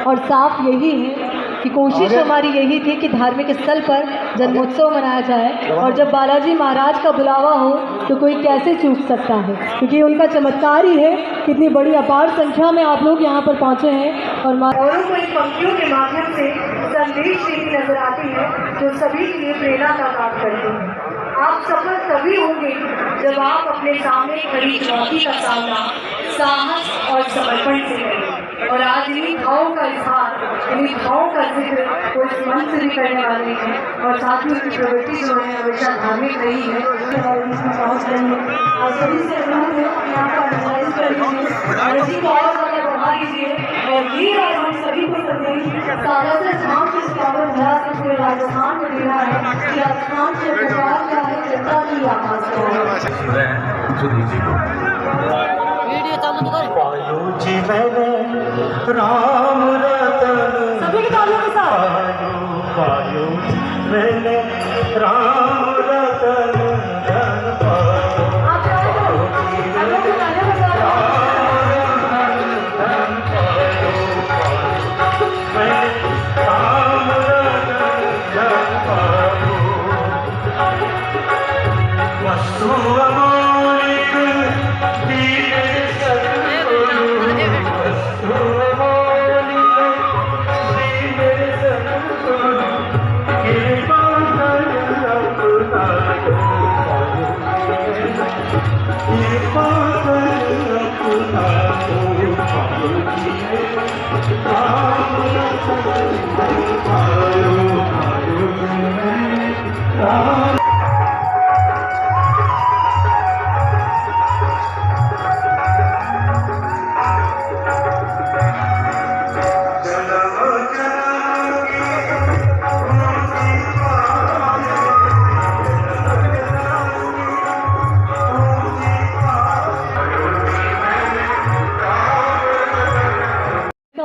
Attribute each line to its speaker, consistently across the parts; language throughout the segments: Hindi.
Speaker 1: और साफ यही है कि कोशिश हमारी यही थी कि धार्मिक स्थल पर जन्मोत्सव मनाया जाए, और जब बालाजी महाराज का बुलावा हो तो कोई कैसे चूक सकता है, क्योंकि उनका चमत्कार ही है। कितनी बड़ी अपार संख्या में आप लोग यहाँ पर पहुँचे हैं और औरों को इन पंक्तियों के माध्यम से संदेश देती नजर आती है जो सभी के लिए प्रेरणा का काम करती है। आप सफल तभी होंगे जब आप अपने सामने खड़ी चुनौती का सामना साहस और समर्पण से करें। और आज इन्हीं भावों का इजहार, इन्हीं भावों का जिक्र वो इस मंच से भी करने वाले हैं, और साथ ही उनकी प्रवृत्ति जो है हमेशा धार्मिक रही है और इसमें पहुँच रही है। आप सभी से अनुरोध है यहाँ पर एनालाइज कर लीजिए और इसी को और ज़्यादा बढ़ा लीजिए, और ये आज हम सभी को संदेश सारा से धाम के स्वागत भरा से पूरे राजस्थान में देना है कि राजस्थान से पुकार क्या है, जनता की आवाज़ क्या है।
Speaker 2: वीडियो चालू तो करें।
Speaker 3: पायो जी मैंने राम रतन,
Speaker 1: सभी के तालियों के साथ
Speaker 3: पायो जी मैंने राम रतन धन पायो।
Speaker 1: आप चाहे तो हम लोग के तालियों के साथ
Speaker 3: मैंने राम रतन धन पायो। वस्तु अमोलिक दीन सद्गुरु, वस्तु अमोलिक दीन सद्गुरु, कृपा कर अपनायो, कृपा कर अपनायो, राम रतन पायो, राम।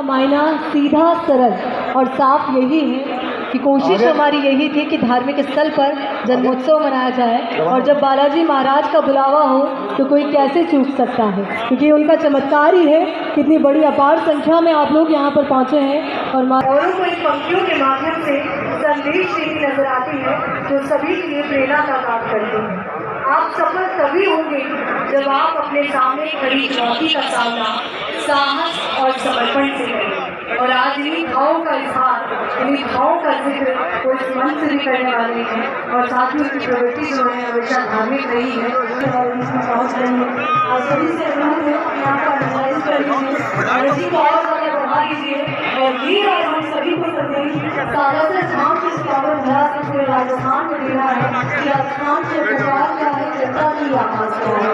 Speaker 1: मायना सीधा सरल और साफ यही है कि कोशिश हमारी यही थी कि धार्मिक स्थल पर जन्मोत्सव मनाया जाए, और जब बालाजी महाराज का बुलावा हो तो कोई कैसे चूक सकता है, क्योंकि उनका चमत्कार ही है। कितनी बड़ी अपार संख्या में आप लोग यहाँ पर पहुँचे हैं और औरों को इन पंक्तियों के माध्यम से संदेश देती नजर आती है जो सभी के लिए प्रेरणा का काम करती है। आप सफल तभी होंगे जब आप अपने सामने खड़ी चुनौती का सामना साहस और समर्पण से करें। और आज इन्हीं भावों का इजहार, इन्हीं भावों का जिक्र वो इस मंच से भी करने वाले हैं, और साथ ही उनकी प्रवृत्ति जो है हमेशा धार्मिक रही है और इसमें पहुँच रही है। आप सभी से अनुरोध है यहाँ पर एनालाइज कर लीजिए और इसी को और ज़्यादा बढ़ा लीजिए, और ये आज हम सभी को संदेश सारा से धाम के स्वागत भरा से पूरे राजस्थान में देना है कि राजस्थान से पुकार क्या है, जनता की आवाज़ क्या है।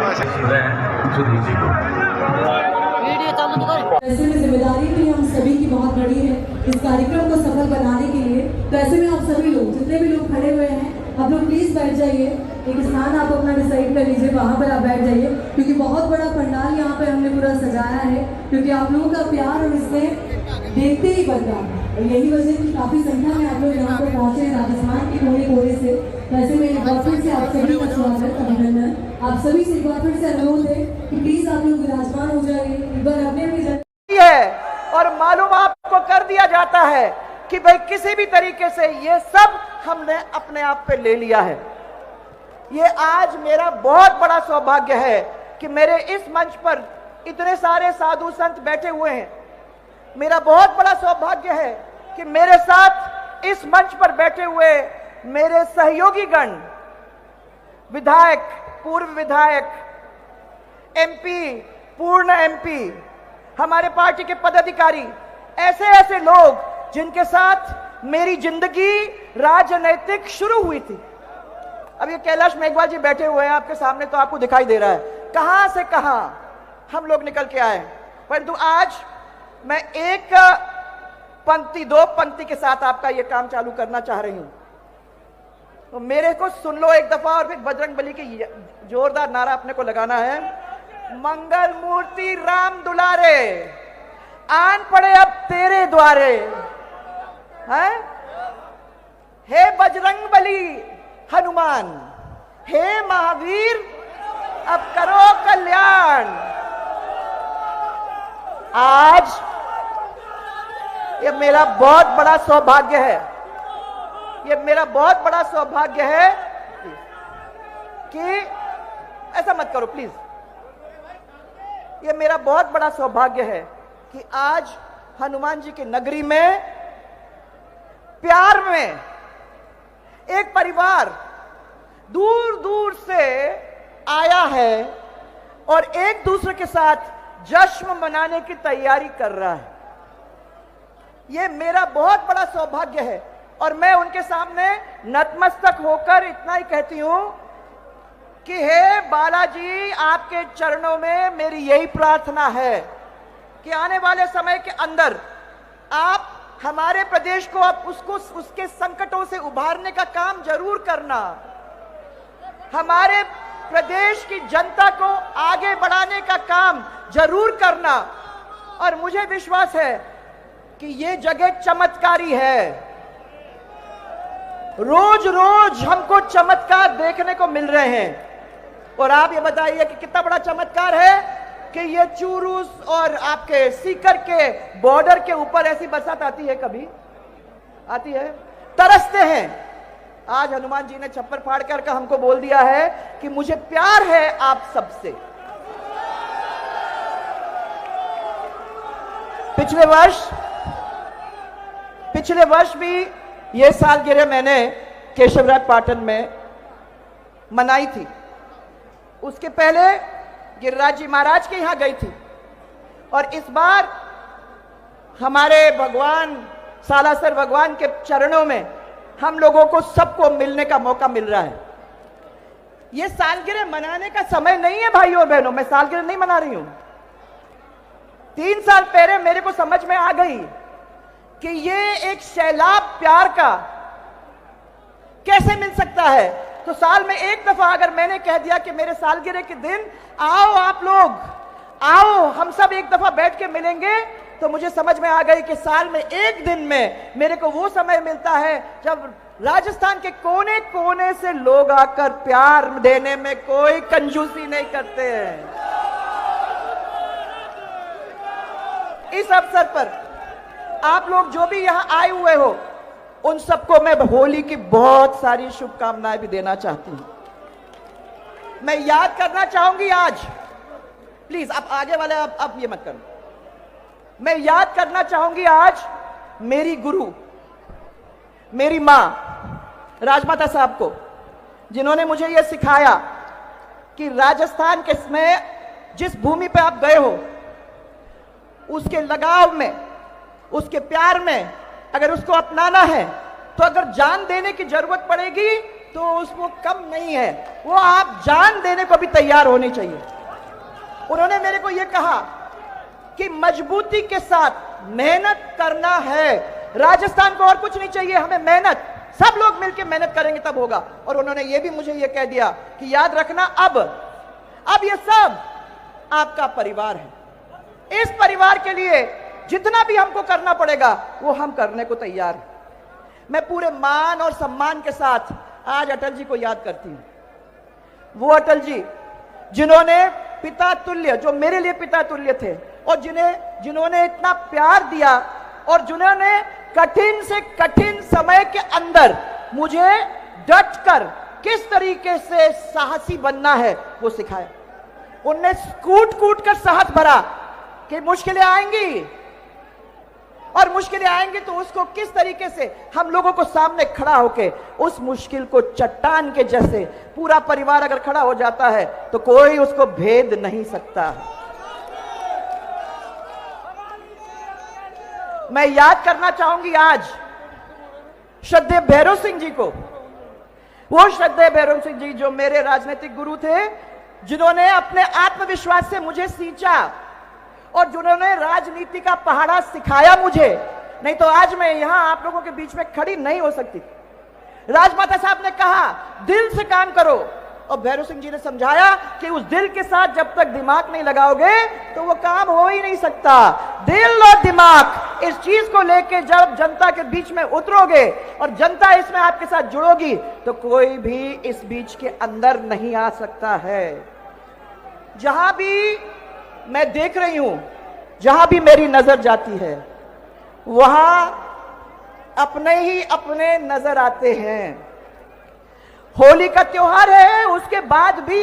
Speaker 2: वीडियो चालू तो करें।
Speaker 1: ऐसे में जिम्मेदारी भी हम सभी की बहुत बड़ी है इस कार्यक्रम को सफल बनाने के लिए। तो ऐसे में आप सभी लोग, जितने भी लोग खड़े हुए हैं, आप लोग प्लीज बैठ जाइए। एक स्थान आप अपना डिसाइड कर लीजिए, वहाँ पर आप बैठ जाइए, क्योंकि बहुत बड़ा पंडाल यहाँ पे हमने पूरा सजाया है, क्योंकि आप लोगों का प्यार हम इसमें देखते ही बनता है। और यही वजह की काफी संख्या में आप लोग यहाँ पर पहुँचे हैं राजस्थान के कोने कोने से। तो ऐसे में एक बार फिर से आप सभी का स्वागत, अभिनंदन। आप सभी से एक बार फिर से अनुरोध है कि प्लीज आप लोग विराजमान हो जाइए, एक बार अपने
Speaker 4: है। और मालूम आपको कर दिया जाता है कि भाई किसी भी तरीके से ये सब हमने अपने आप पे ले लिया है। ये आज मेरा बहुत बड़ा सौभाग्य है कि मेरे इस मंच पर इतने सारे साधु संत बैठे हुए हैं। मेरा बहुत बड़ा सौभाग्य है कि मेरे साथ इस मंच पर बैठे हुए मेरे सहयोगी गण, विधायक, पूर्व विधायक, एमपी, पूर्ण एमपी, हमारे पार्टी के पदाधिकारी, ऐसे ऐसे लोग जिनके साथ मेरी जिंदगी राजनैतिक शुरू हुई थी। अब ये कैलाश मेघवाल जी बैठे हुए हैं आपके सामने, तो आपको दिखाई दे रहा है कहां से कहां हम लोग निकल के आए। परंतु आज मैं एक पंक्ति, दो पंक्ति के साथ आपका ये काम चालू करना चाह रही हूं। तो मेरे को सुन लो एक दफा, और फिर बजरंगबली की जोरदार नारा अपने को लगाना है। मंगल मूर्ति राम दुलारे, आन पड़े अब तेरे द्वारे, हैं? हे बजरंगबली हनुमान, हे महावीर अब करो कल्याण। आज ये मेरा बहुत बड़ा सौभाग्य है, ये मेरा बहुत बड़ा सौभाग्य है कि ऐसा मत करो प्लीज। ये मेरा बहुत बड़ा सौभाग्य है कि आज हनुमान जी की नगरी में प्यार में एक परिवार दूर दूर से आया है और एक दूसरे के साथ जश्न मनाने की तैयारी कर रहा है। यह मेरा बहुत बड़ा सौभाग्य है और मैं उनके सामने नतमस्तक होकर इतना ही कहती हूं कि हे बालाजी, आपके चरणों में मेरी यही प्रार्थना है कि आने वाले समय के अंदर आप हमारे प्रदेश को अब उसके संकटों से उभारने का काम जरूर करना, हमारे प्रदेश की जनता को आगे बढ़ाने का काम जरूर करना। और मुझे विश्वास है कि ये जगह चमत्कारी है, रोज रोज हमको चमत्कार देखने को मिल रहे हैं। और आप ये बताइए कि कितना बड़ा चमत्कार है कि ये चूरू और आपके सीकर के बॉर्डर के ऊपर ऐसी बरसात आती है, कभी आती है, तरसते हैं। आज हनुमान जी ने छप्पर फाड़ कर हमको बोल दिया है कि मुझे प्यार है आप सबसे। पिछले वर्ष भी ये सालगिरह मैंने केशवराज पाटन में मनाई थी। उसके पहले गिरिराज जी महाराज के यहां गई थी और इस बार हमारे भगवान सालासर भगवान के चरणों में हम लोगों को सबको मिलने का मौका मिल रहा है। यह सालगिरह मनाने का समय नहीं है भाइयों और बहनों, मैं सालगिरह नहीं मना रही हूं। 3 साल पहले मेरे को समझ में आ गई कि यह एक सैलाब प्यार का कैसे मिल सकता है। तो साल में एक दफा अगर मैंने कह दिया कि मेरे सालगिरह के दिन आओ आप लोग, आओ हम सब एक दफा बैठ के मिलेंगे, तो मुझे समझ में आ गई कि साल में एक दिन में मेरे को वो समय मिलता है जब राजस्थान के कोने कोने से लोग आकर प्यार देने में कोई कंजूसी नहीं करते हैं। इस अवसर पर आप लोग जो भी यहां आए हुए हो, उन सबको मैं होली की बहुत सारी शुभकामनाएं भी देना चाहती हूं। मैं याद करना चाहूंगी आज, प्लीज आप आगे वाले आप ये मत करो, मैं याद करना चाहूंगी आज मेरी गुरु, मेरी मां राजमाता साहब को, जिन्होंने मुझे यह सिखाया कि राजस्थान के में जिस भूमि पे आप गए हो, उसके लगाव में, उसके प्यार में अगर उसको अपनाना है तो अगर जान देने की जरूरत पड़ेगी तो उसको कम नहीं है, वो आप जान देने को भी तैयार होनी चाहिए। उन्होंने मेरे को यह कहा कि मजबूती के साथ मेहनत करना है, राजस्थान को और कुछ नहीं चाहिए, हमें मेहनत, सब लोग मिलकर मेहनत करेंगे तब होगा। और उन्होंने ये भी मुझे ये कह दिया कि याद रखना अब ये सब आपका परिवार है, इस परिवार के लिए जितना भी हमको करना पड़ेगा वो हम करने को तैयार हैं। मैं पूरे मान और सम्मान के साथ आज अटल जी को याद करती हूं, वो अटल जी जिन्होंने पिता तुल्य, जो मेरे लिए पिता तुल्य थे, और जिन्होंने इतना प्यार दिया और जिन्होंने कठिन से कठिन समय के अंदर मुझे डटकर किस तरीके से साहसी बनना है वो सिखाया। उनने कूट कूट कर साहस भरा कि मुश्किलें आएंगी और मुश्किलें आएंगी तो उसको किस तरीके से हम लोगों को सामने खड़ा होके उस मुश्किल को चट्टान के जैसे पूरा परिवार अगर खड़ा हो जाता है तो कोई उसको भेद नहीं सकता। मैं याद करना चाहूंगी आज श्रद्धेय भैरव सिंह जी को, वो श्रद्धेय भैरव सिंह जी जो मेरे राजनीतिक गुरु थे, जिन्होंने अपने आत्मविश्वास से मुझे सींचा और जिन्होंने राजनीति का पहाड़ा सिखाया मुझे, नहीं तो आज मैं यहां आप लोगों के बीच में खड़ी नहीं हो सकती। राजमाता साहब ने कहा दिल से काम करो, और भैरव सिंह जी ने समझाया कि उस दिल के साथ जब तक दिमाग नहीं लगाओगे तो वो काम हो ही नहीं सकता। दिल और दिमाग इस चीज को लेके जब जनता के बीच में उतरोगे और जनता इसमें आपके साथ जुड़ोगी तो कोई भी इस बीच के अंदर नहीं आ सकता है। जहां भी मैं देख रही हूं, जहां भी मेरी नजर जाती है, वहां अपने ही अपने नजर आते हैं। होली का त्योहार है, उसके बाद भी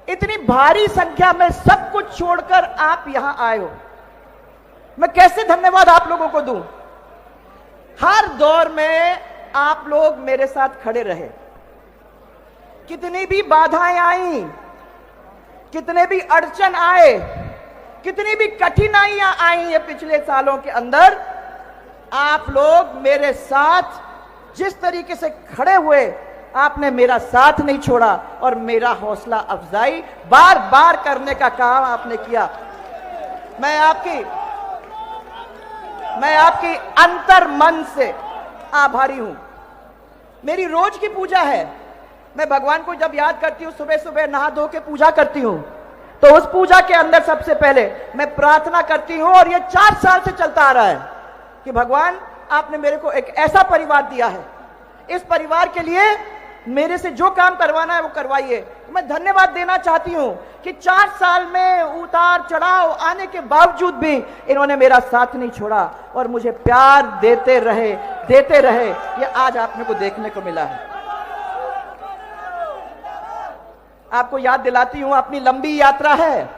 Speaker 4: इतनी भारी संख्या में सब कुछ छोड़कर आप यहां आए हो। मैं कैसे धन्यवाद आप लोगों को दूं। हर दौर में आप लोग मेरे साथ खड़े रहे। कितनी भी बाधाएं आई, कितने भी अड़चन आए, कितनी भी कठिनाइयां आई ये पिछले सालों के अंदर, आप लोग मेरे साथ जिस तरीके से खड़े हुए, आपने मेरा साथ नहीं छोड़ा और मेरा हौसला अफजाई बार बार करने का काम आपने किया। मैं आपकी अंतर मन से आभारी हूं। मेरी रोज की पूजा है। मैं भगवान को जब याद करती हूं, सुबह सुबह नहा धो के पूजा करती हूं, तो उस पूजा के अंदर सबसे पहले मैं प्रार्थना करती हूं, और ये 4 साल से चलता आ रहा है कि भगवान आपने मेरे को एक ऐसा परिवार दिया है, इस परिवार के लिए मेरे से जो काम करवाना है वो करवाइए। मैं धन्यवाद देना चाहती हूं कि 4 साल में उतार चढ़ाव आने के बावजूद भी इन्होंने मेरा साथ नहीं छोड़ा और मुझे प्यार देते रहे। ये आज आप मेरे को देखने को मिला है। आपको याद दिलाती हूं, अपनी लंबी यात्रा है।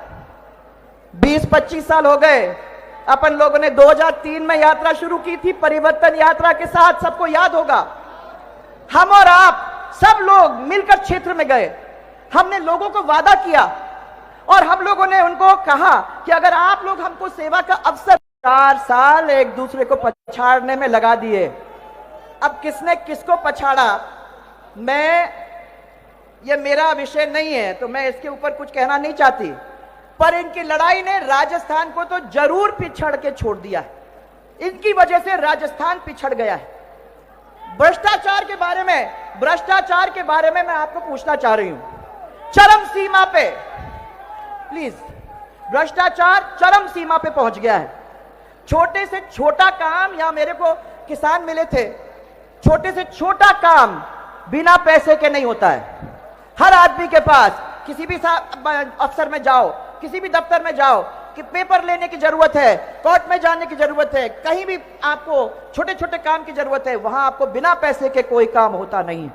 Speaker 4: 20-25 साल हो गए। अपन लोगों ने 2003 में यात्रा शुरू की थी, परिवर्तन यात्रा के साथ, सबको याद होगा। हम और आप सब लोग मिलकर क्षेत्र में गए। हमने लोगों को वादा किया और हम लोगों ने उनको कहा कि अगर आप लोग हमको सेवा का अवसर, 4 साल एक दूसरे को पछाड़ने में लगा दिए। अब किसने किसको पछाड़ा, ये मेरा विषय नहीं है, तो मैं इसके ऊपर कुछ कहना नहीं चाहती, पर इनकी लड़ाई ने राजस्थान को तो जरूर पिछड़ के छोड़ दिया है। इनकी वजह से राजस्थान पिछड़ गया है। भ्रष्टाचार के बारे में मैं आपको पूछना चाह रही हूं। चरम सीमा पे, प्लीज, भ्रष्टाचार चरम सीमा पे पहुंच गया है। छोटे से छोटा काम, या मेरे को किसान मिले थे, छोटे से छोटा काम बिना पैसे के नहीं होता है। हर आदमी के पास किसी भी अफसर में जाओ, किसी भी दफ्तर में जाओ कि पेपर लेने की जरूरत है, कोर्ट में जाने की जरूरत है, कहीं भी आपको छोटे छोटे काम की जरूरत है, वहां आपको बिना पैसे के कोई काम होता नहीं है।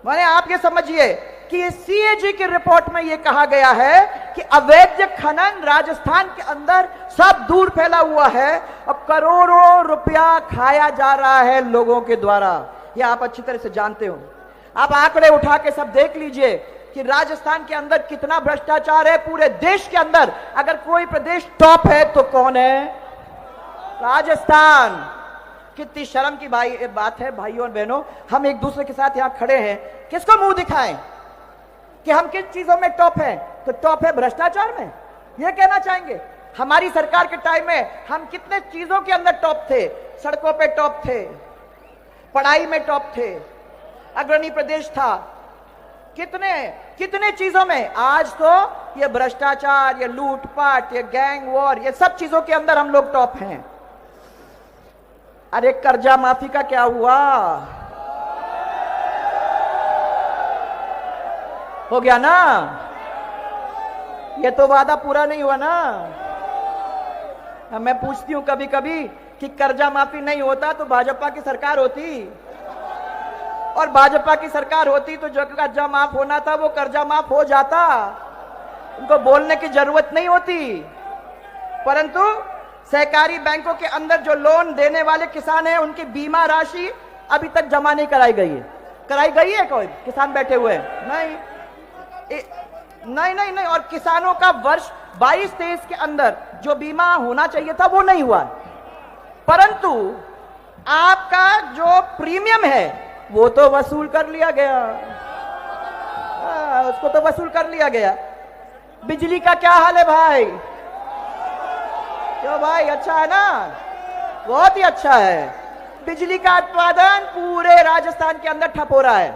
Speaker 4: माने आप ये समझिए कि सीएजी की रिपोर्ट में यह कहा गया है कि अवैध खनन राजस्थान के अंदर सब दूर फैला हुआ है और करोड़ों रुपया खाया जा रहा है लोगों के द्वारा। यह आप अच्छी तरह से जानते हो। आप आंकड़े उठा के सब देख लीजिए कि राजस्थान के अंदर कितना भ्रष्टाचार है। पूरे देश के अंदर अगर कोई प्रदेश टॉप है तो कौन है? राजस्थान। कितनी शर्म की बात है भाइयों और बहनों, हम एक दूसरे के साथ यहां खड़े हैं, किसको मुंह दिखाएं कि हम किस चीजों में टॉप हैं? तो टॉप है भ्रष्टाचार में। यह कहना चाहेंगे हमारी सरकार के टाइम में हम कितने चीजों के अंदर टॉप थे। सड़कों पे टॉप थे, पढ़ाई में टॉप थे, अग्रणी प्रदेश था, कितने चीजों में। आज तो ये भ्रष्टाचार, ये लूटपाट, ये गैंग वॉर, ये सब चीजों के अंदर हम लोग टॉप हैं। अरे कर्जा माफी का क्या हुआ? हो गया ना? ये तो वादा पूरा नहीं हुआ ना। मैं पूछती हूं कभी कभी कि कर्जा माफी नहीं होता तो भाजपा की सरकार होती, और भाजपा की सरकार होती तो जो कर्जा माफ होना था वो कर्जा माफ हो जाता, उनको बोलने की जरूरत नहीं होती। परंतु सहकारी बैंकों के अंदर जो लोन देने वाले किसान हैं उनकी बीमा राशि अभी तक जमा नहीं कराई गई है। कराई गई है कोई किसान बैठे हुए? नहीं। और किसानों का वर्ष 22-23 के अंदर जो बीमा होना चाहिए था वो नहीं हुआ। परंतु आपका जो प्रीमियम है वो तो वसूल कर लिया गया। उसको तो वसूल कर लिया गया। बिजली का क्या हाल है भाई? क्यों भाई, अच्छा है ना? बहुत ही अच्छा है। बिजली का उत्पादन पूरे राजस्थान के अंदर ठप हो रहा है।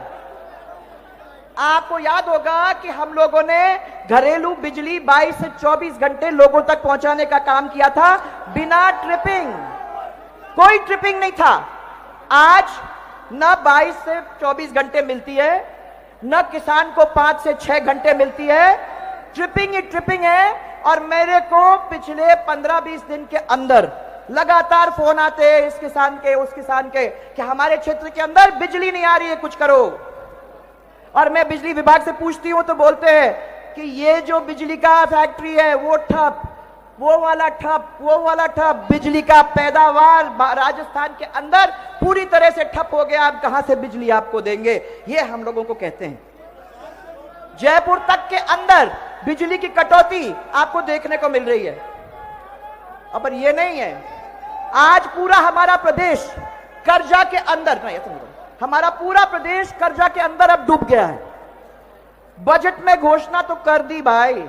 Speaker 4: आपको याद होगा कि हम लोगों ने घरेलू बिजली 22 से 24 घंटे लोगों तक पहुंचाने का काम किया था बिना ट्रिपिंग। कोई ट्रिपिंग नहीं था। आज न 22 से 24 घंटे मिलती है, न किसान को 5 से 6 घंटे मिलती है। ट्रिपिंग ही ट्रिपिंग है। और मेरे को पिछले 15-20 दिन के अंदर लगातार फोन आते हैं इस किसान के उस किसान के कि हमारे क्षेत्र के अंदर बिजली नहीं आ रही है, कुछ करो। और मैं बिजली विभाग से पूछती हूं तो बोलते हैं कि ये जो बिजली का फैक्ट्री है वो ठप, वो वाला ठप, वो वाला ठप। बिजली का पैदावार राजस्थान के अंदर पूरी तरह से ठप हो गया, आप कहां से बिजली आपको देंगे, ये हम लोगों को कहते हैं। जयपुर तक के अंदर बिजली की कटौती आपको देखने को मिल रही है। अब ये नहीं है, आज पूरा हमारा प्रदेश कर्जा के अंदर, नहीं हमारा पूरा प्रदेश कर्जा के अंदर अब डूब गया है। बजट में घोषणा तो कर दी भाई,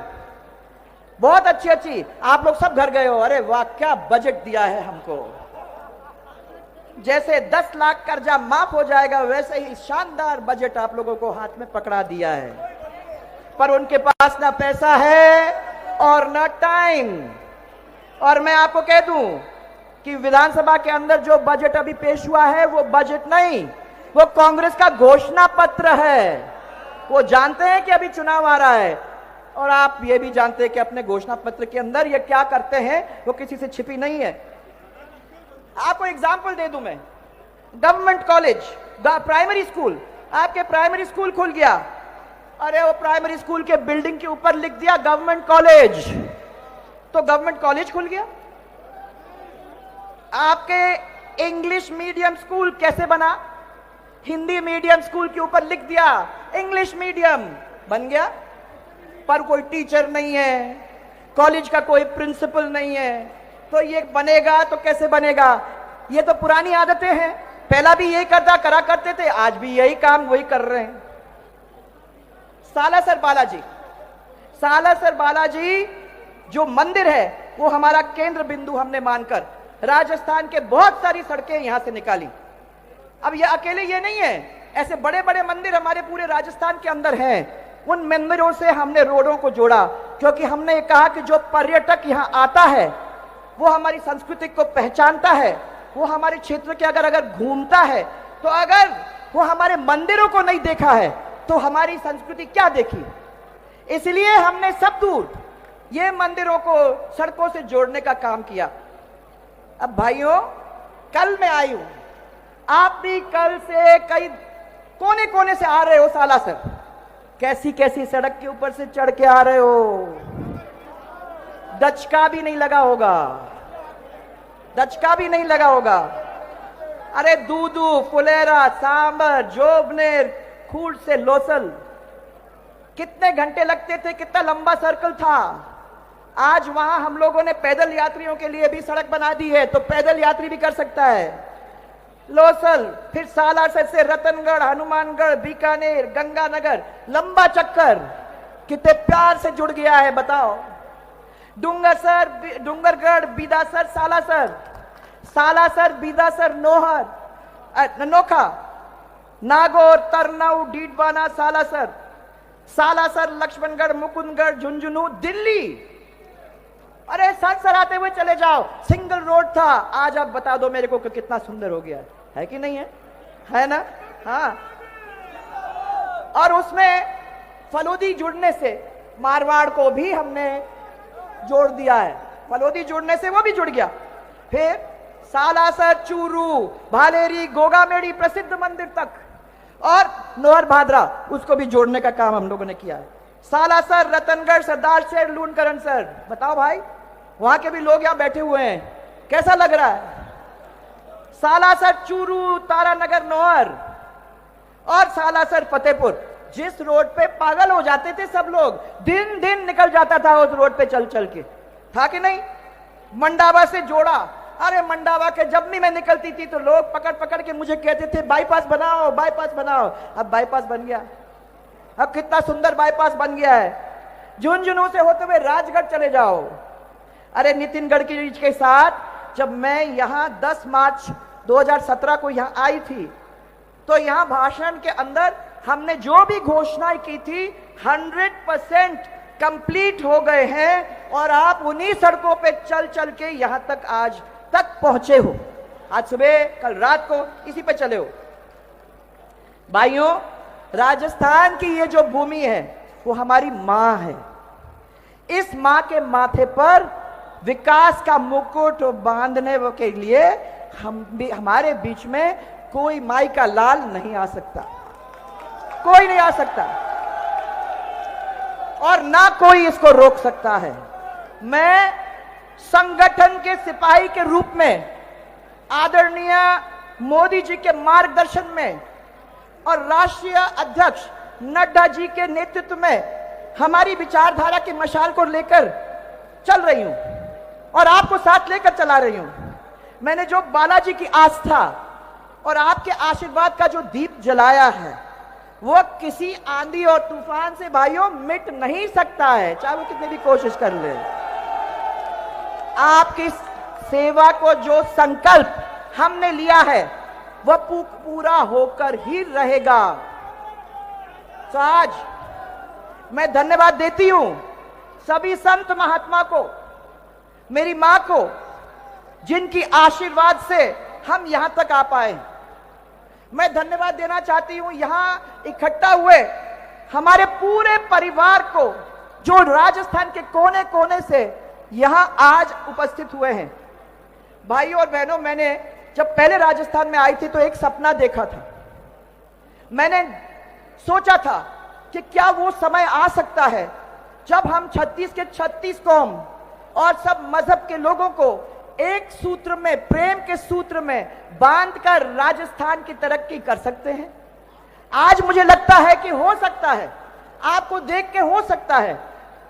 Speaker 4: बहुत अच्छी अच्छी, आप लोग सब घर गए हो, अरे वाह क्या बजट दिया है हमको। जैसे 10 लाख कर्जा माफ हो जाएगा वैसे ही शानदार बजट आप लोगों को हाथ में पकड़ा दिया है। पर उनके पास ना पैसा है और ना टाइम। और मैं आपको कह दूं कि विधानसभा के अंदर जो बजट अभी पेश हुआ है वो बजट नहीं, वो कांग्रेस का घोषणा पत्र है। वो जानते हैं कि अभी चुनाव आ रहा है और आप ये भी जानते हैं कि अपने घोषणा पत्र के अंदर ये क्या करते हैं वो किसी से छिपी नहीं है। आपको एग्जाम्पल दे दूं मैं, गवर्नमेंट कॉलेज, प्राइमरी स्कूल, आपके प्राइमरी स्कूल खुल गया, अरे वो प्राइमरी स्कूल के बिल्डिंग के ऊपर लिख दिया गवर्नमेंट कॉलेज, तो गवर्नमेंट कॉलेज खुल गया। आपके इंग्लिश मीडियम स्कूल कैसे बना, हिंदी मीडियम स्कूल के ऊपर लिख दिया इंग्लिश मीडियम, बन गया। पर कोई टीचर नहीं है, कॉलेज का कोई प्रिंसिपल नहीं है, तो ये बनेगा तो कैसे बनेगा। ये तो पुरानी आदतें हैं, पहला भी यही करा करते थे, आज भी यही काम वही कर रहे हैं। सालासर बालाजी, सालासर बालाजी जो मंदिर है वो हमारा केंद्र बिंदु हमने मानकर राजस्थान के बहुत सारी सड़कें यहां से निकाली। अब ये अकेले ये नहीं है, ऐसे बड़े बड़े मंदिर हमारे पूरे राजस्थान के अंदर हैं। उन मंदिरों से हमने रोडों को जोड़ा, क्योंकि हमने ये कहा कि जो पर्यटक यहां आता है वो हमारी संस्कृति को पहचानता है, वो हमारे क्षेत्र के अगर घूमता है, तो अगर वो हमारे मंदिरों को नहीं देखा है तो हमारी संस्कृति क्या देखी। इसलिए हमने सब दूर ये मंदिरों को सड़कों से जोड़ने का काम किया। अब भाइयों, कल मैं आई हूं, आप भी कल से कई कोने कोने से आ रहे हो सालासर, कैसी कैसी सड़क के ऊपर से चढ़ के आ रहे हो, दचका भी नहीं लगा होगा, दचका भी नहीं लगा होगा। अरे दूदू, फुलेरा, सांबर, जोबनेर, खूट से लोसल, कितने घंटे लगते थे, कितना लंबा सर्कल था। आज वहां हम लोगों ने पैदल यात्रियों के लिए भी सड़क बना दी है, तो पैदल यात्री भी कर सकता है। लोसल, फिर सालासर से रतनगढ़, हनुमानगढ़, बीकानेर, गंगानगर, लंबा चक्कर कितने प्यार से जुड़ गया है बताओ। डूंगरसर, डूंगरगढ़, बीदासर, सालासर, सालासर, बीदासर, नोहर, नोखा, नागौर, तरनऊ, डीडवाना, सालासर, सालासर, लक्ष्मणगढ़, मुकुंदगढ़, झुंझुनू, दिल्ली। अरे सर आते हुए चले जाओ, सिंगल रोड था, आज आप बता दो मेरे को कि कितना सुंदर हो गया है कि नहीं है ना। हाँ, और उसमें फलोदी जुड़ने से मारवाड़ को भी हमने जोड़ दिया है, फलोदी जुड़ने से वो भी जुड़ गया। फिर सालासर, चूरू, भालेरी, गोगामेड़ी प्रसिद्ध मंदिर तक, और नोहर भादरा, उसको भी जोड़ने का काम हम लोगों ने किया है। सालासर, रतनगढ़, सरदार शहर, लूणकरणसर, बताओ भाई, वहां के भी लोग यहां बैठे हुए हैं, कैसा लग रहा है। सालासर, चूरू, तारानगर, नोहर, और सालासर, फतेहपुर, जिस रोड पे पागल हो जाते थे सब लोग, दिन दिन निकल जाता था उस रोड पे चल चल के, था कि नहीं। मंडावा से जोड़ा, अरे मंडावा के जब भी मैं निकलती थी तो लोग पकड़ पकड़ के मुझे कहते थे बाईपास बनाओ, बाईपास बनाओ। अब बाईपास बन गया, अब कितना सुंदर बाईपास बन गया है। झुंझुनू से होते हुए राजगढ़ चले जाओ। अरे नितिन गडकरी के साथ जब मैं यहां 10 मार्च 2017 को यहां आई थी, तो यहां भाषण के अंदर हमने जो भी घोषणाएं की थी 100% कंप्लीट हो गए हैं, और आप उन्हीं सड़कों पे चल चल के यहां तक आज तक पहुंचे हो। आज सुबह, कल रात को इसी पे चले हो। भाइयों, राजस्थान की ये जो भूमि है वो हमारी मां है। इस मां के माथे पर विकास का मुकुट बांधने के लिए हमारे बीच में कोई माई का लाल नहीं आ सकता, कोई नहीं आ सकता और ना कोई इसको रोक सकता है। मैं संगठन के सिपाही के रूप में आदरणीय मोदी जी के मार्गदर्शन में और राष्ट्रीय अध्यक्ष नड्डा जी के नेतृत्व में हमारी विचारधारा की मशाल को लेकर चल रही हूं और आपको साथ लेकर चला रही हूं। मैंने जो बालाजी की आस्था और आपके आशीर्वाद का जो दीप जलाया है वो किसी आंधी और तूफान से भाइयों मिट नहीं सकता है, चाहे वो कितनी भी कोशिश कर ले। आपकी सेवा को जो संकल्प हमने लिया है वह पूरा होकर ही रहेगा। तो आज मैं धन्यवाद देती हूं सभी संत महात्मा को, मेरी मां को, जिनकी आशीर्वाद से हम यहां तक आ पाए। मैं धन्यवाद देना चाहती हूं यहां इकट्ठा हुए हमारे पूरे परिवार को, जो राजस्थान के कोने कोने से यहां आज उपस्थित हुए हैं। भाइयों और बहनों, मैंने जब पहले राजस्थान में आई थी तो एक सपना देखा था। मैंने सोचा था कि क्या वो समय आ सकता है जब हम 36 के 36 कौम और सब मजहब के लोगों को एक सूत्र में, प्रेम के सूत्र में बांधकर राजस्थान की तरक्की कर सकते हैं। आज मुझे लगता है कि हो सकता है, आपको देख के हो सकता है।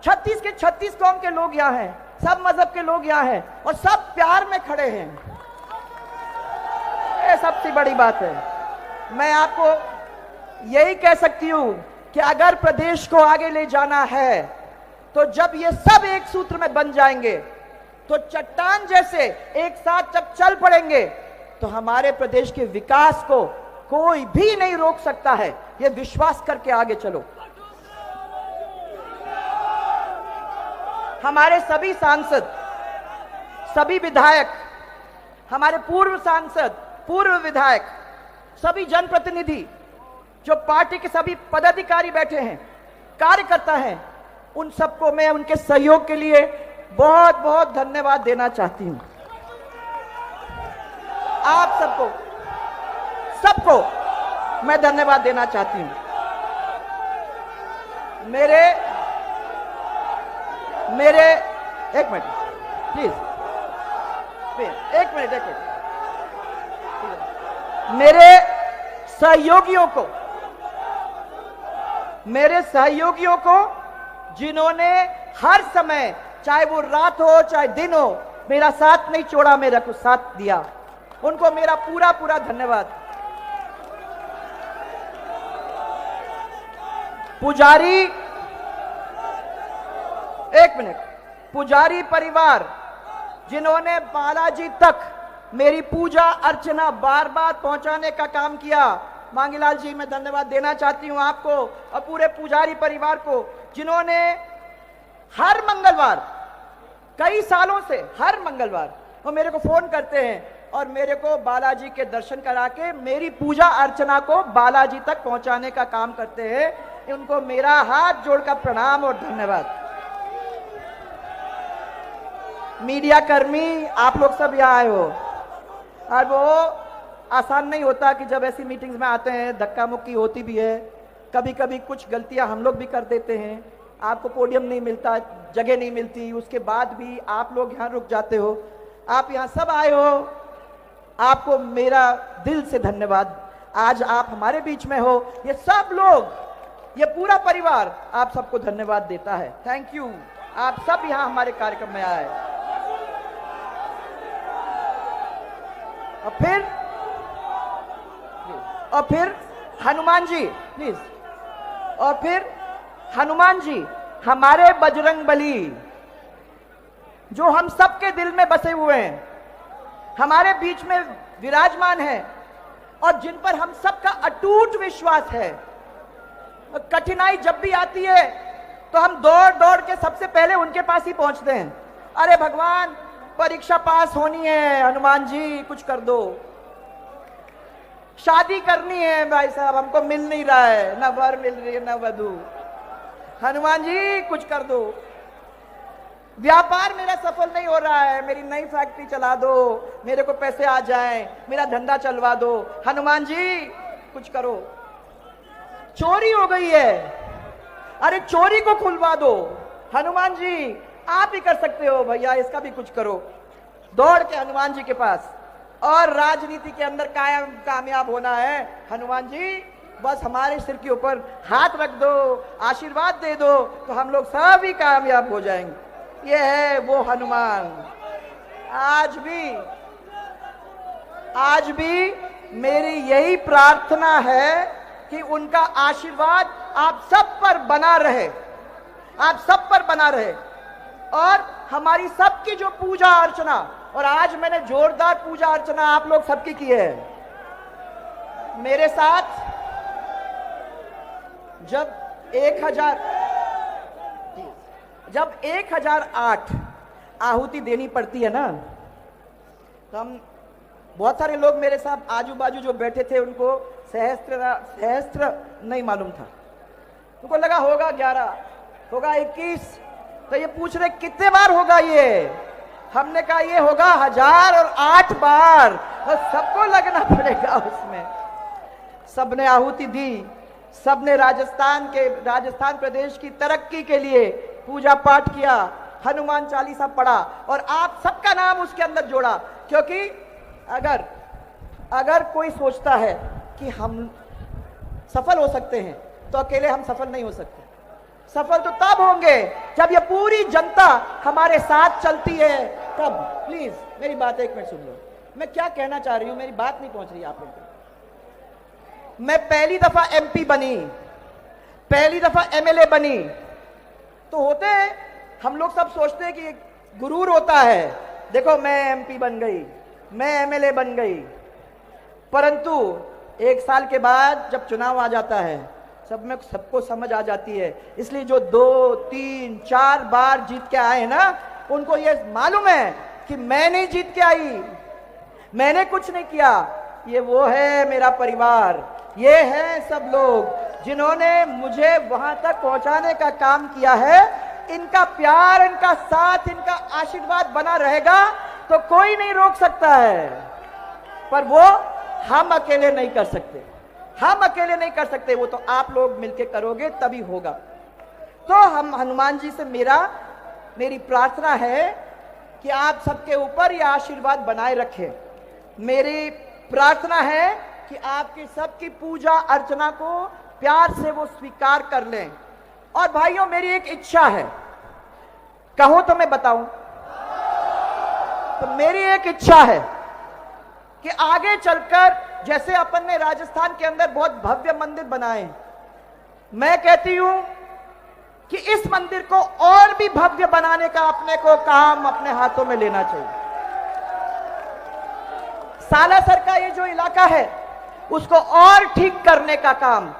Speaker 4: 36 के 36 कौम के लोग यहां हैं, सब मजहब के लोग यहां हैं और सब प्यार में खड़े हैं। ये सबसे बड़ी बात है। मैं आपको यही कह सकती हूं कि अगर प्रदेश को आगे ले जाना है तो जब ये सब एक सूत्र में बन जाएंगे तो चट्टान जैसे एक साथ जब चल पड़ेंगे तो हमारे प्रदेश के विकास को कोई भी नहीं रोक सकता है। ये विश्वास करके आगे चलो। हमारे सभी सांसद, सभी विधायक, हमारे पूर्व सांसद, पूर्व विधायक, सभी जनप्रतिनिधि, जो पार्टी के सभी पदाधिकारी बैठे हैं, कार्यकर्ता हैं, उन सबको मैं उनके सहयोग के लिए बहुत बहुत धन्यवाद देना चाहती हूं। आप सबको मैं धन्यवाद देना चाहती हूं। मेरे एक मिनट प्लीज, एक मिनट। मेरे सहयोगियों को जिन्होंने हर समय, चाहे वो रात हो चाहे दिन हो, मेरा साथ नहीं छोड़ा, मेरा को साथ दिया, उनको मेरा पूरा पूरा धन्यवाद। पुजारी, एक मिनट, पुजारी परिवार जिन्होंने बालाजी तक मेरी पूजा अर्चना बार बार पहुंचाने का काम किया, मांगीलाल जी मैं धन्यवाद देना चाहती हूं आपको और पूरे पुजारी परिवार को, जिन्होंने हर मंगलवार, कई सालों से हर मंगलवार वो मेरे को फोन करते हैं और मेरे को बालाजी के दर्शन करा के मेरी पूजा अर्चना को बालाजी तक पहुंचाने का काम करते हैं। उनको मेरा हाथ जोड़कर प्रणाम और धन्यवाद। मीडिया कर्मी, आप लोग सब यहाँ आए हो और वो आसान नहीं होता कि जब ऐसी मीटिंग्स में आते हैं, धक्का मुक्की होती भी है, कभी कभी कुछ गलतियां हम लोग भी कर देते हैं, आपको पोडियम नहीं मिलता, जगह नहीं मिलती, उसके बाद भी आप लोग यहाँ रुक जाते हो। आप यहाँ सब आए हो, आपको मेरा दिल से धन्यवाद। आज आप हमारे बीच में हो, ये सब लोग, ये पूरा परिवार आप सबको धन्यवाद देता है। थैंक यू, आप सब यहाँ हमारे कार्यक्रम में आए। और फिर हनुमान जी प्लीज, और फिर हनुमान जी हमारे बजरंग बली, जो हम सबके दिल में बसे हुए हैं, हमारे बीच में विराजमान हैं और जिन पर हम सबका अटूट विश्वास है। कठिनाई जब भी आती है तो हम दौड़ दौड़ के सबसे पहले उनके पास ही पहुंचते हैं। अरे भगवान, परीक्षा पास होनी है, हनुमान जी कुछ कर दो। शादी करनी है भाई साहब, हमको मिल नहीं रहा है, ना वर मिल रही है ना वधू, हनुमान जी कुछ कर दो। व्यापार मेरा सफल नहीं हो रहा है, मेरी नई फैक्ट्री चला दो, मेरे को पैसे आ जाएं, मेरा धंधा चलवा दो। हनुमान जी कुछ करो। चोरी हो गई है, अरे चोरी को खुलवा दो। हनुमान जी आप ही कर सकते हो भैया, इसका भी कुछ करो। दौड़ के हनुमान जी के पास। और राजनीति के अंदर कामयाब होना है हनुमान जी, बस हमारे सिर के ऊपर हाथ रख दो, आशीर्वाद दे दो, तो हम लोग सभी कामयाब हो जाएंगे। ये है वो हनुमान। आज भी मेरी यही प्रार्थना है कि उनका आशीर्वाद आप सब पर बना रहे, आप सब पर बना रहे। और हमारी सबकी जो पूजा अर्चना, और आज मैंने जोरदार पूजा अर्चना आप लोग सबकी की है मेरे साथ। जब 1008 आहुति देनी पड़ती है ना, तो हम बहुत सारे लोग मेरे साथ आजू बाजू जो बैठे थे उनको सहस्त्र नहीं मालूम था। उनको लगा होगा 11, होगा 21, तो ये पूछ रहे कितने बार होगा ये। हमने कहा ये होगा 1008 बार, और सबको लगना पड़ेगा उसमें। सबने आहुति दी, सबने राजस्थान प्रदेश की तरक्की के लिए पूजा पाठ किया, हनुमान चालीसा पढ़ा, और आप सबका नाम उसके अंदर जोड़ा। क्योंकि अगर कोई सोचता है कि हम सफल हो सकते हैं, तो अकेले हम सफल नहीं हो सकते। सफल तो तब होंगे जब ये पूरी जनता हमारे साथ चलती है, तब। प्लीज मेरी बात एक मिनट सुन लो, मैं क्या कहना चाह रही हूं, मेरी बात नहीं पहुंच रही आप लोगों को। मैं पहली दफा एमपी बनी, पहली दफा एमएलए बनी, तो होते हैं हम लोग सब सोचते हैं कि गुरूर होता है, देखो मैं एमपी बन गई, मैं एमएलए बन गई। परंतु 1 साल के बाद जब चुनाव आ जाता है, सबको समझ आ जाती है। इसलिए जो 2, 3, 4 बार जीत के आए ना, उनको ये मालूम है कि मैं नहीं जीत के आई, मैंने कुछ नहीं किया। ये वो है मेरा परिवार, ये है सब लोग जिन्होंने मुझे वहां तक पहुंचाने का काम किया है। इनका प्यार, इनका साथ, इनका आशीर्वाद बना रहेगा तो कोई नहीं रोक सकता है। पर वो हम अकेले नहीं कर सकते, हम अकेले नहीं कर सकते, वो तो आप लोग मिलके करोगे तभी होगा। तो हम हनुमान जी से मेरी प्रार्थना है कि आप सबके ऊपर ये आशीर्वाद बनाए रखें। मेरी प्रार्थना है कि आपकी सबकी पूजा अर्चना को प्यार से वो स्वीकार कर लें। और भाइयों मेरी एक इच्छा है, कहूं तो मैं बताऊं, तो मेरी एक इच्छा है कि आगे चलकर जैसे अपन ने राजस्थान के अंदर बहुत भव्य मंदिर बनाए, मैं कहती हूं कि इस मंदिर को और भी भव्य बनाने का अपने को काम अपने हाथों में लेना चाहिए। सालासर का ये जो इलाका है उसको और ठीक करने का काम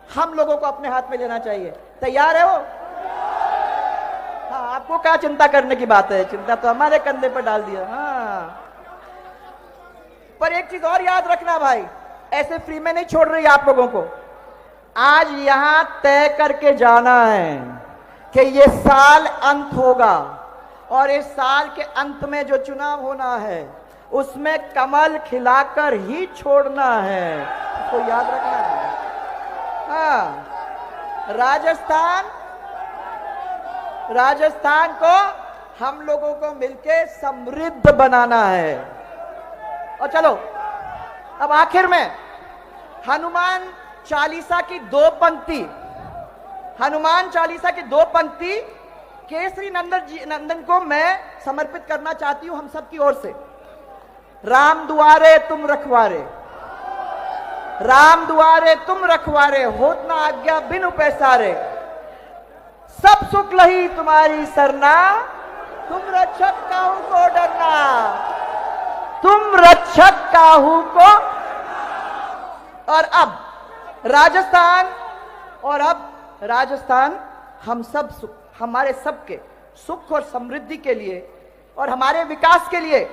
Speaker 4: हम लोगों को अपने हाथ में लेना चाहिए। तैयार है वो? हाँ, आपको क्या चिंता करने की बात है, चिंता तो हमारे कंधे पर डाल दिया। हाँ, पर एक चीज और याद रखना भाई, ऐसे फ्री में नहीं छोड़ रही आप लोगों को। आज यहां तय करके जाना है कि ये साल अंत होगा, और इस साल के अंत में जो चुनाव होना है उसमें कमल खिलाकर ही छोड़ना है, इसको याद रखना है। हाँ, राजस्थान को हम लोगों को मिलके समृद्ध बनाना है। और चलो अब आखिर में हनुमान चालीसा की 2 पंक्ति, हनुमान चालीसा की 2 पंक्ति केसरी नंदन को मैं समर्पित करना चाहती हूं हम सबकी ओर से। राम दुआरे तुम रखवारे, राम दुआरे तुम रखवारे, होत ना आज्ञा बिनु पैसारे, सब सुख लही तुम्हारी सरना, तुम रक्षक काहू को डरना, तुम रक्षक काहू को। और अब राजस्थान हम सब हमारे सबके सुख और समृद्धि के लिए और हमारे विकास के लिए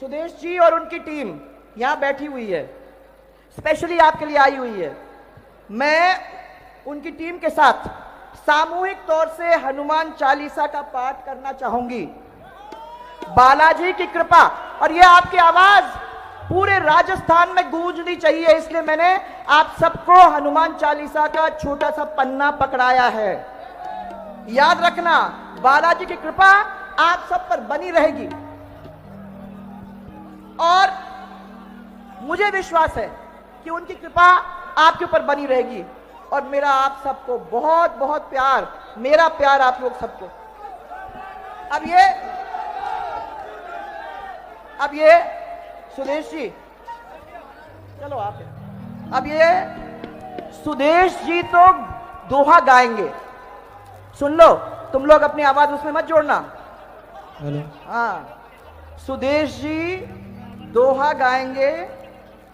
Speaker 4: सुदेश जी और उनकी टीम यहां बैठी हुई है, स्पेशली आपके लिए आई हुई है। मैं उनकी टीम के साथ सामूहिक तौर से हनुमान चालीसा का पाठ करना चाहूंगी। बालाजी की कृपा, और यह आपकी आवाज पूरे राजस्थान में गूंजनी चाहिए, इसलिए मैंने आप सबको हनुमान चालीसा का छोटा सा पन्ना पकड़ाया है। याद रखना, बालाजी की कृपा आप सब पर बनी रहेगी और मुझे विश्वास है कि उनकी कृपा आपके ऊपर बनी रहेगी। और मेरा आप सबको बहुत बहुत प्यार, मेरा प्यार आप लोग सबको। अब ये सुदेश जी, चलो आप। अब ये सुदेश जी तो दोहा गाएंगे, सुन लो। तुम लोग अपनी आवाज उसमें मत जोड़ना। हाँ, सुदेश जी दोहा गाएंगे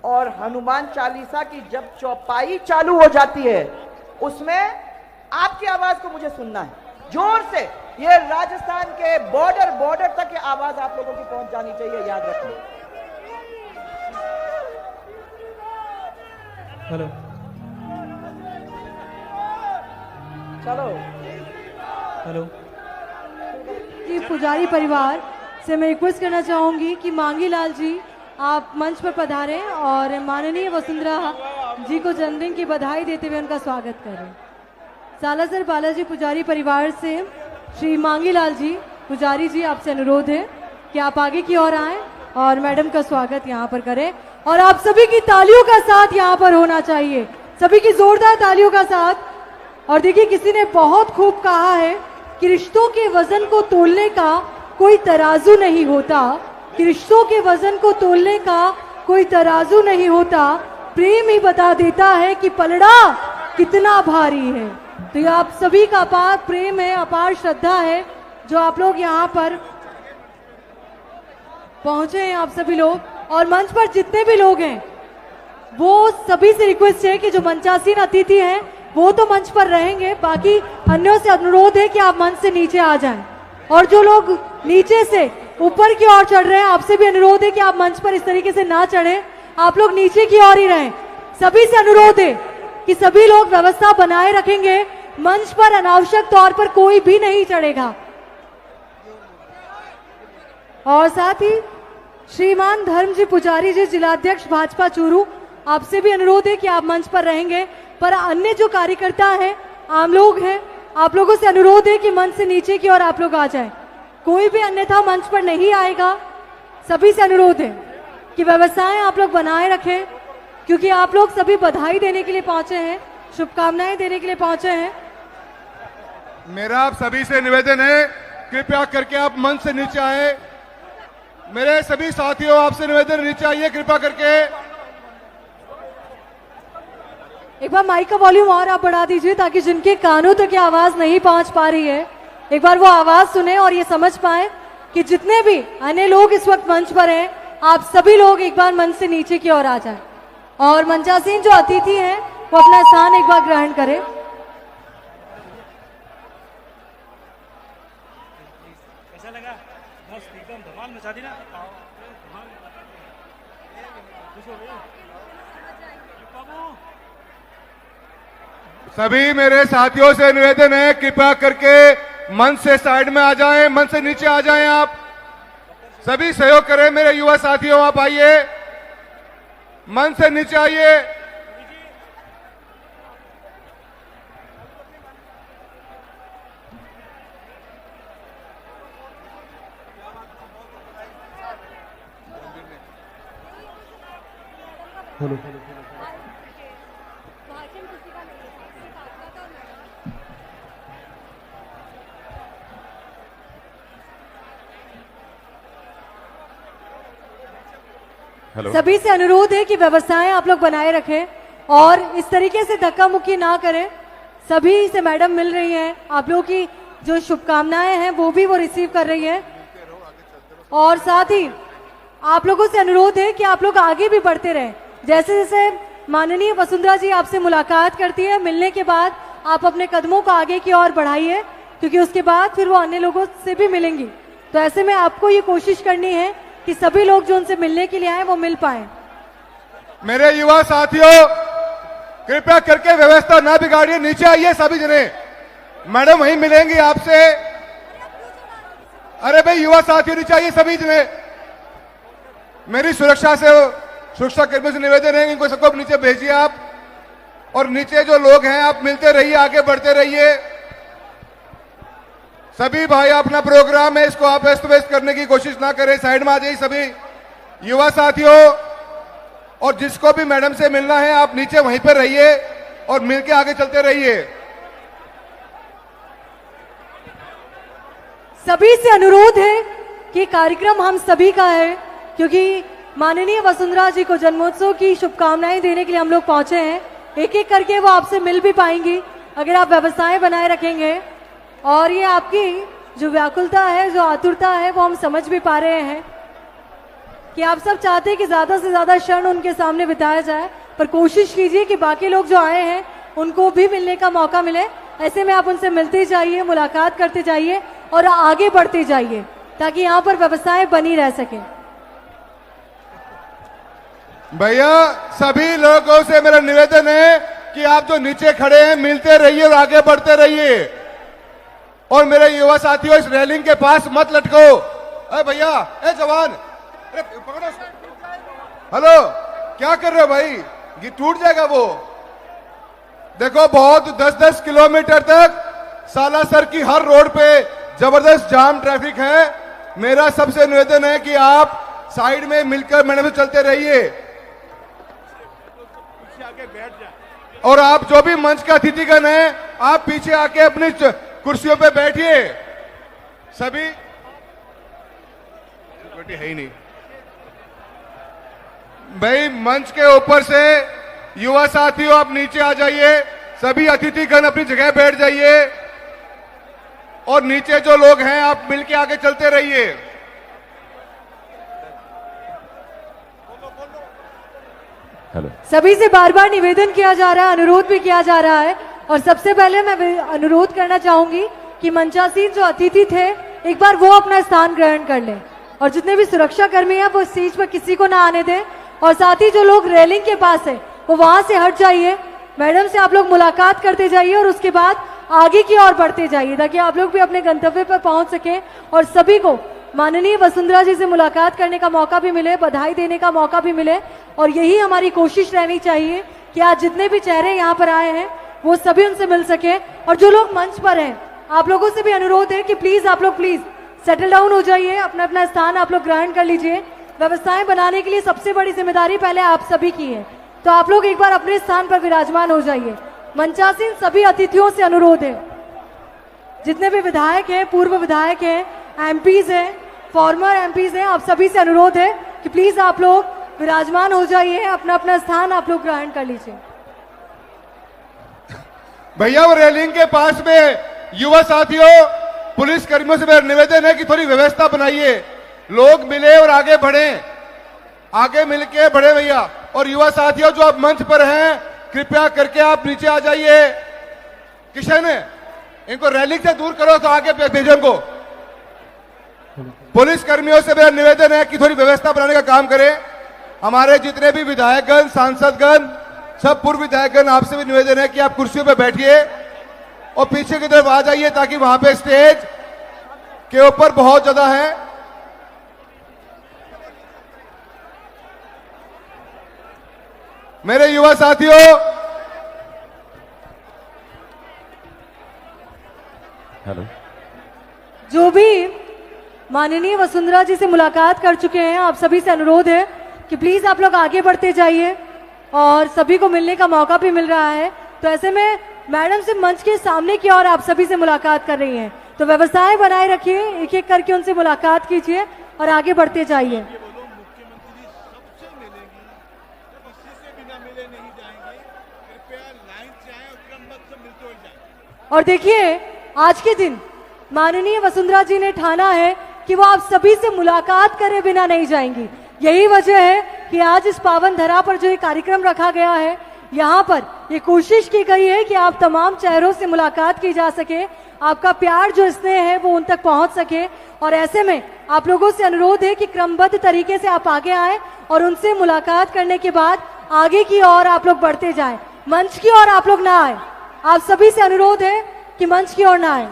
Speaker 4: और हनुमान चालीसा की जब चौपाई चालू हो जाती है उसमें आपकी आवाज को मुझे सुनना है जोर से। ये राजस्थान के बॉर्डर तक ये आवाज आप लोगों की पहुंच जानी चाहिए, याद रखना।
Speaker 5: हेलो,
Speaker 4: चलो।
Speaker 5: हेलो।
Speaker 1: कि पुजारी परिवार से मैं रिक्वेस्ट करना चाहूंगी कि मांगी लाल जी आप मंच पर पधारें और माननीय वसुंधरा जी को जन्मदिन की बधाई देते हुए उनका स्वागत करें। सालासर बालाजी पुजारी परिवार से श्री मांगी लाल जी, पुजारी जी आपसे अनुरोध है कि आप आगे की ओर आएं और मैडम का स्वागत यहाँ पर करें। और आप सभी की तालियों का साथ यहाँ पर होना चाहिए, सभी की जोरदार तालियों का साथ। और देखिए, किसी ने बहुत खूब कहा है कि रिश्तों के वजन को तोलने का कोई तराजू नहीं होता, कि रिश्तों के वजन को तोलने का कोई तराजू नहीं होता, प्रेम ही बता देता है कि पलड़ा कितना भारी है। तो ये आप सभी का अपार प्रेम है, अपार श्रद्धा है जो आप लोग यहाँ पर पहुंचे हैं, आप सभी लोग। और मंच पर जितने भी लोग हैं वो सभी से रिक्वेस्ट है कि जो मंचासीन अतिथि हैं वो तो मंच पर रहेंगे, बाकी अन्यों से अनुरोध है कि आप मंच से नीचे आ जाएं। और जो लोग नीचे से ऊपर की ओर चढ़ रहे हैं, आपसे भी अनुरोध है कि आप मंच पर इस तरीके से ना चढ़ें, आप लोग नीचे की ओर ही रहें। सभी से अनुरोध है कि सभी लोग व्यवस्था बनाए रखेंगे, मंच पर अनावश्यक तौर पर कोई भी नहीं चढ़ेगा। और साथ ही श्रीमान धर्मजी पुजारी जी, जिलाध्यक्ष भाजपा चूरू, आपसे भी अनुरोध है कि आप मंच पर रहेंगे। पर अन्य जो कार्यकर्ता हैं, आम लोग हैं, आप लोगों से अनुरोध है कि मंच से नीचे की ओर आप लोग आ जाएं। कोई भी अन्यथा मंच पर नहीं आएगा। सभी से अनुरोध है कि व्यवस्थाएं आप लोग बनाए रखें, क्योंकि आप लोग सभी बधाई देने के लिए पहुंचे हैं, शुभकामनाएं देने के लिए पहुंचे हैं।
Speaker 6: मेरा आप सभी से निवेदन है, कृपया करके आप मंच से नीचे आए। मेरे सभी साथियों, आपसे निवेदन, नीचे आइए कृपया करके।
Speaker 1: एक बार माइक का वॉल्यूम और आप बढ़ा दीजिए ताकि जिनके कानों तक ये आवाज नहीं पहुंच पा रही है, एक बार वो आवाज सुने और ये समझ पाए कि जितने भी अन्य लोग इस वक्त मंच पर हैं, आप सभी लोग एक बार मंच से नीचे की ओर आ जाएं। और मंचासीन जो अतिथि हैं वो अपना स्थान एक बार ग्रहण करें।
Speaker 5: कैसा लगा? मस्त, एकदम धमाल मचा दी ना।
Speaker 6: सभी मेरे साथियों से निवेदन है, कृपया करके मंच से साइड में आ जाएं, मंच से नीचे आ जाएं। आप सभी सहयोग करें। मेरे युवा साथियों, आप आइए, मंच से नीचे आइए।
Speaker 5: हेलो।
Speaker 1: सभी से अनुरोध है कि व्यवस्थाएं आप लोग बनाए रखें और इस तरीके से धक्का मुक्की ना करें। सभी से मैडम मिल रही हैं, आप लोगों की जो शुभकामनाएं हैं वो भी वो रिसीव कर रही हैं। और साथ ही आप लोगों से अनुरोध है कि आप लोग आगे भी बढ़ते रहें। जैसे जैसे माननीय वसुंधरा जी आपसे मुलाकात करती है, मिलने के बाद आप अपने कदमों को आगे की ओर बढ़ाइए, क्योंकि उसके बाद फिर वो अन्य लोगों से भी मिलेंगी। तो ऐसे में आपको ये कोशिश करनी है कि सभी लोग जो उनसे मिलने के लिए आए वो मिल पाए।
Speaker 6: मेरे युवा साथियों, कृपया करके व्यवस्था ना बिगाड़िए, नीचे आइए सभी जने। मैडम वहीं मिलेंगी आपसे। अरे भाई युवा साथी नहीं चाहिए सभी ने। मेरी सुरक्षा कर्मियों से निवेदन है, इनको सबको नीचे भेजिए आप, और नीचे जो लोग हैं आप मिलते रहिए, आगे बढ़ते रहिए। सभी भाई अपना प्रोग्राम है, इसको आप अस्त व्यस्त करने की कोशिश ना करें, साइड में आ जाइए सभी युवा साथियों। और जिसको भी मैडम से मिलना है आप नीचे वहीं पर रहिए और मिलके आगे चलते रहिए।
Speaker 1: सभी से अनुरोध है कि कार्यक्रम हम सभी का है, क्योंकि माननीय वसुंधरा जी को जन्मोत्सव की शुभकामनाएं देने के लिए हम लोग पहुंचे हैं। एक एक करके वो आपसे मिल भी पाएंगी अगर आप व्यवस्थाएं बनाए रखेंगे। और ये आपकी जो व्याकुलता है, जो आतुरता है, वो हम समझ भी पा रहे हैं कि आप सब चाहते हैं कि ज्यादा से ज्यादा क्षण उनके सामने बिताया जाए, पर कोशिश कीजिए कि बाकी लोग जो आए हैं उनको भी मिलने का मौका मिले। ऐसे में आप उनसे मिलते जाइए, मुलाकात करते जाइए और आगे बढ़ते जाइए, ताकि यहाँ पर व्यवस्थाएं बनी रह सके।
Speaker 6: भैया सभी लोगों से मेरा निवेदन है कि आप जो नीचे खड़े हैं मिलते रहिए और आगे बढ़ते रहिए। और मेरे युवा साथियों, इस रेलिंग के पास मत लटको। अरे भैया, ए जवान, अरे पकड़ो। हेलो, क्या कर रहे हो भाई? ये टूट जाएगा वो। देखो बहुत 10-10 किलोमीटर तक सालासर की हर रोड पे जबरदस्त जाम ट्रैफिक है। मेरा सबसे निवेदन है कि आप साइड में मिलकर मैडम से चलते रहिए। और आप जो भी मंच का अतिथिगण है, आप पीछे आके अपनी कुर्सियों पे बैठिए। सभी सिक्योरिटी है ही नहीं भाई। मंच के ऊपर से युवा साथियों आप नीचे आ जाइए, सभी अतिथिगण अपनी जगह बैठ जाइए, और नीचे जो लोग हैं आप मिलके आगे चलते रहिए।
Speaker 1: सभी से बार बार निवेदन किया जा रहा है, अनुरोध भी किया जा रहा है। और सबसे पहले मैं अनुरोध करना चाहूंगी कि मंचासीन जो अतिथि थे एक बार वो अपना स्थान ग्रहण कर लें, और जितने भी सुरक्षा कर्मी हैं वो स्टेज पर किसी को ना आने दें। और साथ ही जो लोग रेलिंग के पास है वो वहां से हट जाइए। मैडम से आप लोग मुलाकात करते जाइए और उसके बाद आगे की ओर बढ़ते जाइए, ताकि आप लोग भी अपने गंतव्य पर पहुंच सके और सभी को माननीय वसुंधरा जी से मुलाकात करने का मौका भी मिले, बधाई देने का मौका भी मिले। और यही हमारी कोशिश रहनी चाहिए कि आज जितने भी चेहरे यहाँ पर आए हैं वो सभी उनसे मिल सके। और जो लोग मंच पर हैं, आप लोगों से भी अनुरोध है कि प्लीज आप लोग प्लीज सेटल डाउन हो जाइए, अपना अपना स्थान आप लोग ग्रहण कर लीजिए। व्यवस्थाएं बनाने के लिए सबसे बड़ी जिम्मेदारी पहले आप सभी की है, तो आप लोग एक बार अपने स्थान पर विराजमान हो जाइए। मंचासीन सभी अतिथियों से अनुरोध है, जितने भी विधायक हैं, पूर्व विधायक हैं, एमपीज हैं, फॉर्मर एमपीज हैं, आप सभी से अनुरोध है कि प्लीज आप लोग विराजमान हो जाइए, अपना अपना स्थान आप लोग ग्रहण कर लीजिए।
Speaker 6: भैया वो रेलिंग के पास में युवा साथियों, पुलिस कर्मियों से मेरा निवेदन है कि थोड़ी व्यवस्था बनाइए, लोग मिले और आगे बढ़े, आगे मिलके बढ़े भैया। और युवा साथियों जो आप मंच पर हैं, कृपया करके आप नीचे आ जाइए। किशन इनको रेलिंग से दूर करो तो आगे भेजो इनको। पुलिस कर्मियों से मेरा निवेदन है कि थोड़ी व्यवस्था बनाने का काम करें। हमारे जितने भी विधायकगण, सांसदगण, सब पूर्व विधायकगण, आपसे भी निवेदन है कि आप कुर्सियों पर बैठिए और पीछे की तरफ आ जाइए, ताकि वहां पे स्टेज के ऊपर बहुत ज्यादा है। मेरे युवा साथियों,
Speaker 7: हेलो,
Speaker 1: जो भी माननीय वसुंधरा जी से मुलाकात कर चुके हैं, आप सभी से अनुरोध है कि प्लीज आप लोग आगे बढ़ते जाइए और सभी को मिलने का मौका भी मिल रहा है। तो ऐसे में मैडम से मंच के सामने की ओर आप सभी से मुलाकात कर रही हैं, तो व्यवस्थाएं बनाए रखिए, एक एक करके उनसे मुलाकात कीजिए और आगे बढ़ते जाइए। और देखिए, आज के दिन माननीय वसुंधरा जी ने ठाना है कि वो आप सभी से मुलाकात करे बिना नहीं जाएंगी। यही वजह है कि आज इस पावन धरा पर जो ये कार्यक्रम रखा गया है, यहाँ पर ये कोशिश की गई है कि आप तमाम चेहरों से मुलाकात की जा सके, आपका प्यार जो स्नेह है वो उन तक पहुंच सके। और ऐसे में आप लोगों से अनुरोध है कि क्रमबद्ध तरीके से आप आगे आए और उनसे मुलाकात करने के बाद आगे की ओर आप लोग बढ़ते जाएं, मंच की ओर आप लोग ना आए। आप सभी से अनुरोध है कि मंच की ओर ना आए।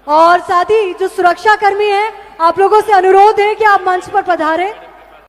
Speaker 1: और साथ ही जो सुरक्षा कर्मी हैं, आप लोगों से अनुरोध है कि आप मंच पर पधारें।